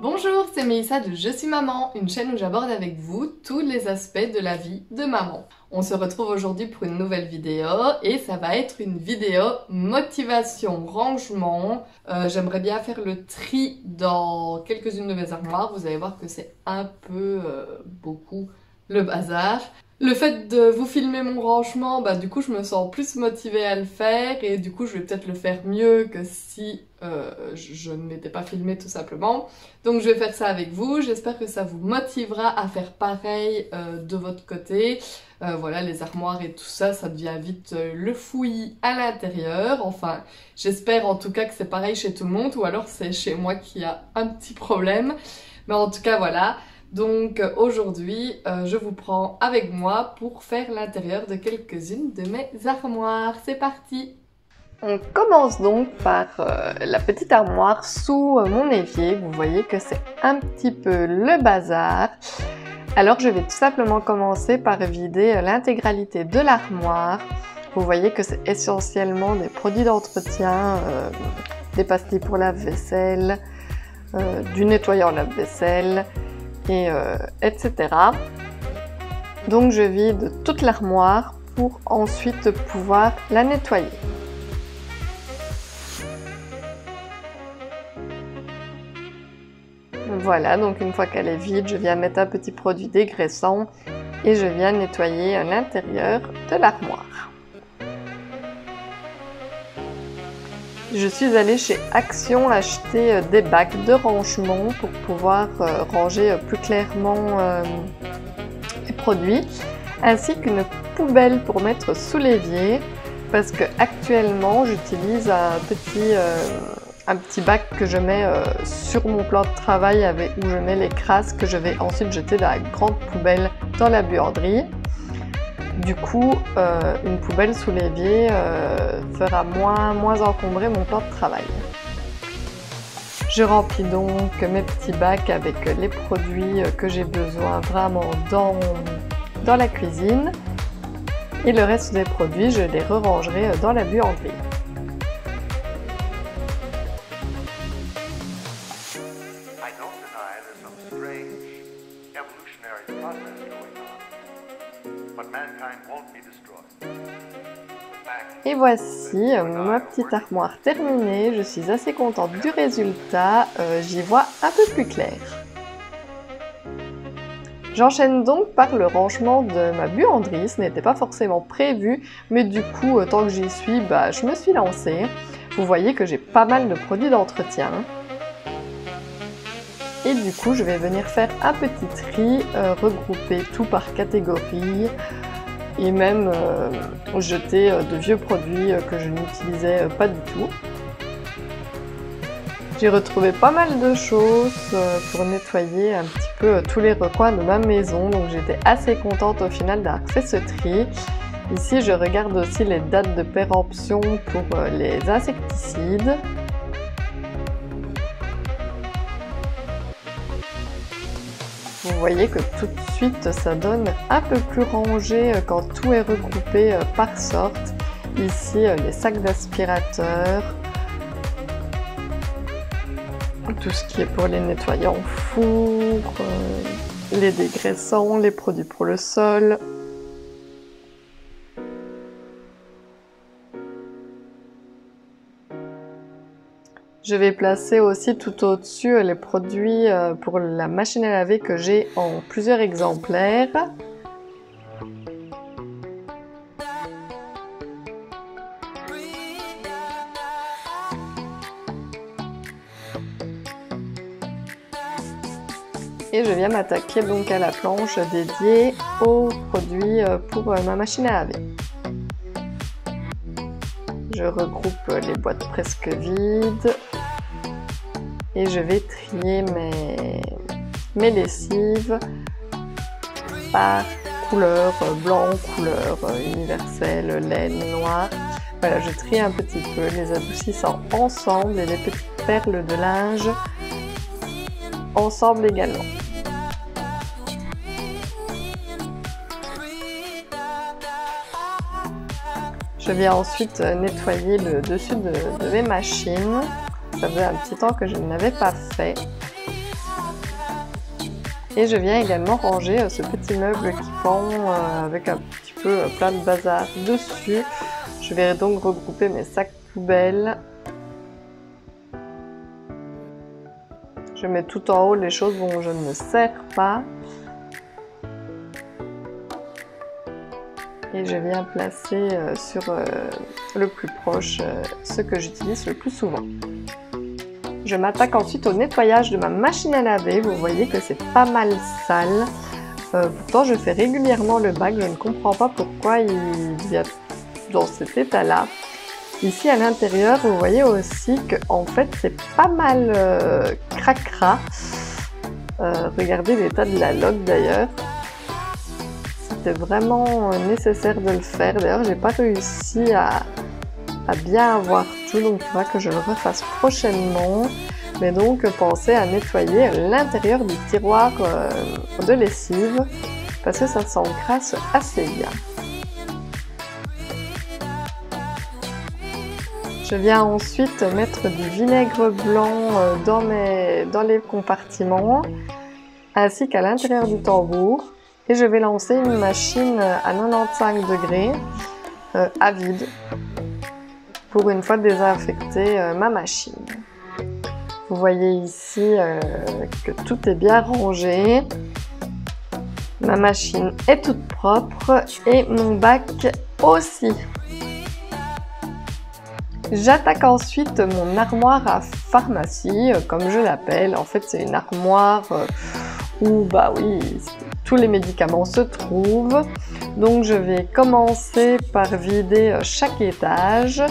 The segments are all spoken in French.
Bonjour, c'est Mélissa de Je suis maman, une chaîne où j'aborde avec vous tous les aspects de la vie de maman. On se retrouve aujourd'hui pour une nouvelle vidéo et ça va être une vidéo motivation, rangement. J'aimerais bien faire le tri dans quelques-unes de mes armoires. Vous allez voir que c'est un peu beaucoup le bazar. Le fait de vous filmer mon rangement, du coup je me sens plus motivée à le faire et du coup je vais peut-être le faire mieux que si je ne m'étais pas filmée tout simplement. Donc je vais faire ça avec vous, j'espère que ça vous motivera à faire pareil de votre côté. Voilà, les armoires et tout ça, ça devient vite le fouillis à l'intérieur. Enfin, j'espère en tout cas que c'est pareil chez tout le monde ou alors c'est chez moi qui a un petit problème. Mais en tout cas voilà. Donc aujourd'hui, je vous prends avec moi pour faire l'intérieur de quelques-unes de mes armoires. C'est parti! On commence donc par la petite armoire sous mon évier. Vous voyez que c'est un petit peu le bazar. Alors je vais tout simplement commencer par vider l'intégralité de l'armoire. Vous voyez que c'est essentiellement des produits d'entretien, des pastilles pour lave-vaisselle, du nettoyant lave-vaisselle, etc. Donc je vide toute l'armoire pour ensuite pouvoir la nettoyer. Voilà, donc une fois qu'elle est vide, je viens mettre un petit produit dégraissant et je viens nettoyer l'intérieur de l'armoire. Je suis allée chez Action acheter des bacs de rangement pour pouvoir ranger plus clairement les produits, ainsi qu'une poubelle pour mettre sous l'évier, parce que actuellement j'utilise un petit bac que je mets sur mon plan de travail où je mets les crasses que je vais ensuite jeter dans la grande poubelle dans la buanderie. Du coup, une poubelle sous l'évier fera moins encombrer mon plan de travail. Je remplis donc mes petits bacs avec les produits que j'ai besoin vraiment dans la cuisine. Et le reste des produits, je les re-rangerai dans la buanderie. Et voici ma petite armoire terminée, je suis assez contente du résultat, j'y vois un peu plus clair. J'enchaîne donc par le rangement de ma buanderie, ce n'était pas forcément prévu, mais du coup, tant que j'y suis, je me suis lancée. Vous voyez que j'ai pas mal de produits d'entretien. Et du coup, je vais venir faire un petit tri, regrouper tout par catégorie, et même jeter de vieux produits que je n'utilisais pas du tout. J'ai retrouvé pas mal de choses pour nettoyer un petit peu tous les recoins de ma maison, donc j'étais assez contente au final d'avoir fait ce tri. Ici, je regarde aussi les dates de péremption pour les insecticides. Vous voyez que tout de suite ça donne un peu plus rangé quand tout est regroupé par sorte. Ici les sacs d'aspirateur, tout ce qui est pour les nettoyants four, les dégraissants, les produits pour le sol. Je vais placer aussi tout au-dessus les produits pour la machine à laver que j'ai en plusieurs exemplaires. Et je viens m'attaquer donc à la planche dédiée aux produits pour ma machine à laver. Je regroupe les boîtes presque vides et je vais trier mes lessives par couleur blanc, couleur universelle, laine, noire. Voilà, je trie un petit peu, les adoucissant ensemble et les petites perles de linge ensemble également. Je viens ensuite nettoyer le dessus de mes machines. Ça faisait un petit temps que je ne l'avais pas fait. Et je viens également ranger ce petit meuble qui pend avec un petit peu plein de bazar dessus. Je vais donc regrouper mes sacs poubelles. Je mets tout en haut les choses dont je ne me sers pas. Et je viens placer sur le plus proche ce que j'utilise le plus souvent. Je m'attaque ensuite au nettoyage de ma machine à laver. Vous voyez que c'est pas mal sale. Pourtant je fais régulièrement le bac. Je ne comprends pas pourquoi il vient dans cet état-là. Ici à l'intérieur, vous voyez aussi que en fait c'est pas mal cracra. Regardez l'état de la loque d'ailleurs. C'était vraiment nécessaire de le faire. D'ailleurs, j'ai pas réussi à bien avoir tout, donc il faudra que je le refasse prochainement. Mais donc, pensez à nettoyer l'intérieur du tiroir de lessive parce que ça s'encrasse assez bien. Je viens ensuite mettre du vinaigre blanc dans les compartiments ainsi qu'à l'intérieur du tambour. Et je vais lancer une machine à 95 degrés à vide pour une fois désinfecter ma machine. Vous voyez ici que tout est bien rangé. Ma machine est toute propre et mon bac aussi. J'attaque ensuite mon armoire à pharmacie, comme je l'appelle. En fait, c'est une armoire où, bah oui, tous les médicaments se trouvent. Donc, je vais commencer par vider chaque étage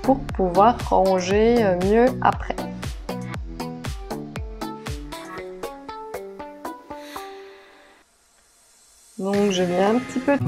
pour pouvoir ranger mieux après. Donc, je mets un petit peu...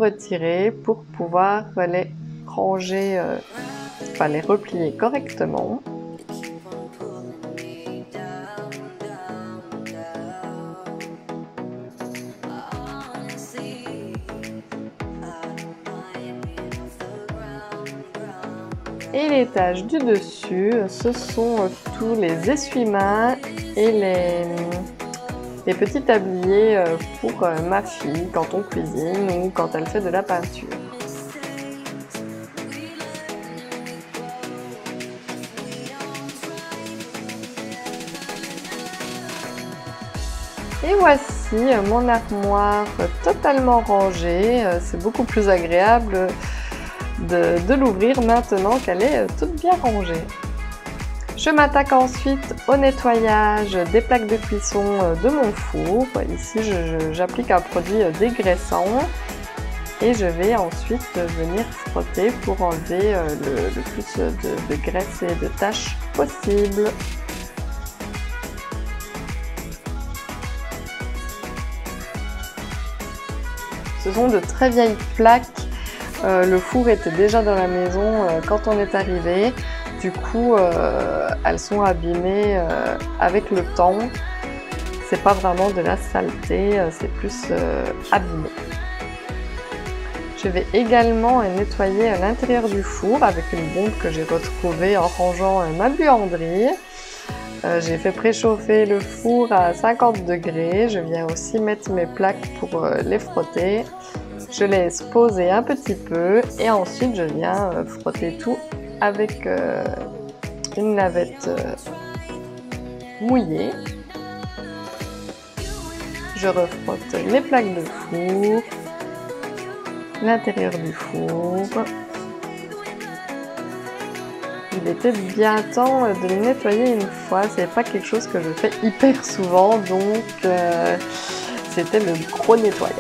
retirer pour pouvoir les ranger, enfin les replier correctement. Et l'étage du dessus, ce sont tous les essuie-mains et les petits tabliers pour ma fille quand on cuisine ou quand elle fait de la peinture. Et voici mon armoire totalement rangée. C'est beaucoup plus agréable de l'ouvrir maintenant qu'elle est toute bien rangée. Je m'attaque ensuite au nettoyage des plaques de cuisson de mon four. Ici, j'applique un produit dégraissant et je vais ensuite venir frotter pour enlever le plus de graisse et de taches possible. Ce sont de très vieilles plaques. Le four était déjà dans la maison quand on est arrivé. Du coup, elles sont abîmées avec le temps. C'est pas vraiment de la saleté, c'est plus abîmé. Je vais également nettoyer l'intérieur du four avec une bombe que j'ai retrouvée en rangeant ma buanderie. J'ai fait préchauffer le four à 50 degrés. Je viens aussi mettre mes plaques pour les frotter. Je laisse poser un petit peu et ensuite je viens frotter tout avec une lavette mouillée. Je refrotte les plaques de four, l'intérieur du four. Il était bien temps de le nettoyer une fois, c'est pas quelque chose que je fais hyper souvent, donc c'était le gros nettoyage.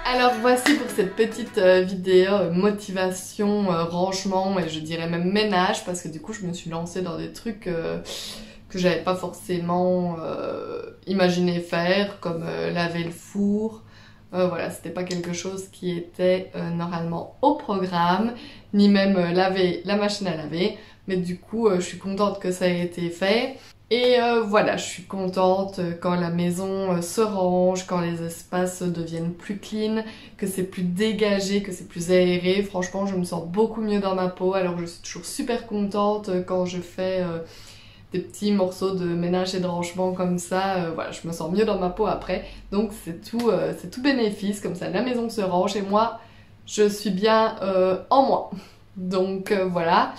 Alors voici pour cette petite vidéo motivation, rangement et je dirais même ménage parce que du coup je me suis lancée dans des trucs que j'avais pas forcément imaginé faire comme laver le four. Voilà, c'était pas quelque chose qui était normalement au programme, ni même laver la machine à laver, mais du coup je suis contente que ça ait été fait. Et voilà, je suis contente quand la maison se range, quand les espaces deviennent plus clean, que c'est plus dégagé, que c'est plus aéré. Franchement, je me sens beaucoup mieux dans ma peau, alors je suis toujours super contente quand je fais des petits morceaux de ménage et de rangement comme ça. Voilà, je me sens mieux dans ma peau après. Donc c'est tout bénéfice, comme ça la maison se range et moi, je suis bien en moi. Donc voilà.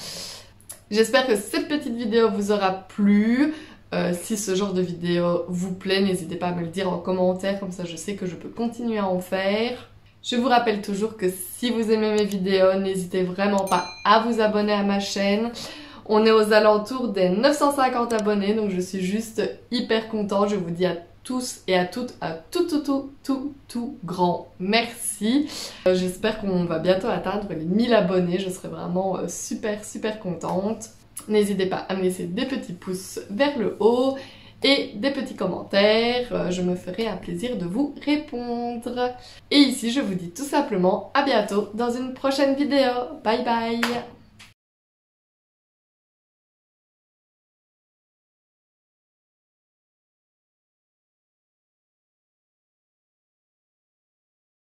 J'espère que cette petite vidéo vous aura plu. Si ce genre de vidéo vous plaît, n'hésitez pas à me le dire en commentaire, comme ça je sais que je peux continuer à en faire. Je vous rappelle toujours que si vous aimez mes vidéos, n'hésitez vraiment pas à vous abonner à ma chaîne. On est aux alentours des 950 abonnés, donc je suis juste hyper contente. Je vous dis à tous et à toutes, à tout grand merci. J'espère qu'on va bientôt atteindre les 1000 abonnés, je serai vraiment super contente. N'hésitez pas à me laisser des petits pouces vers le haut et des petits commentaires, je me ferai un plaisir de vous répondre. Et ici je vous dis tout simplement à bientôt dans une prochaine vidéo. Bye bye!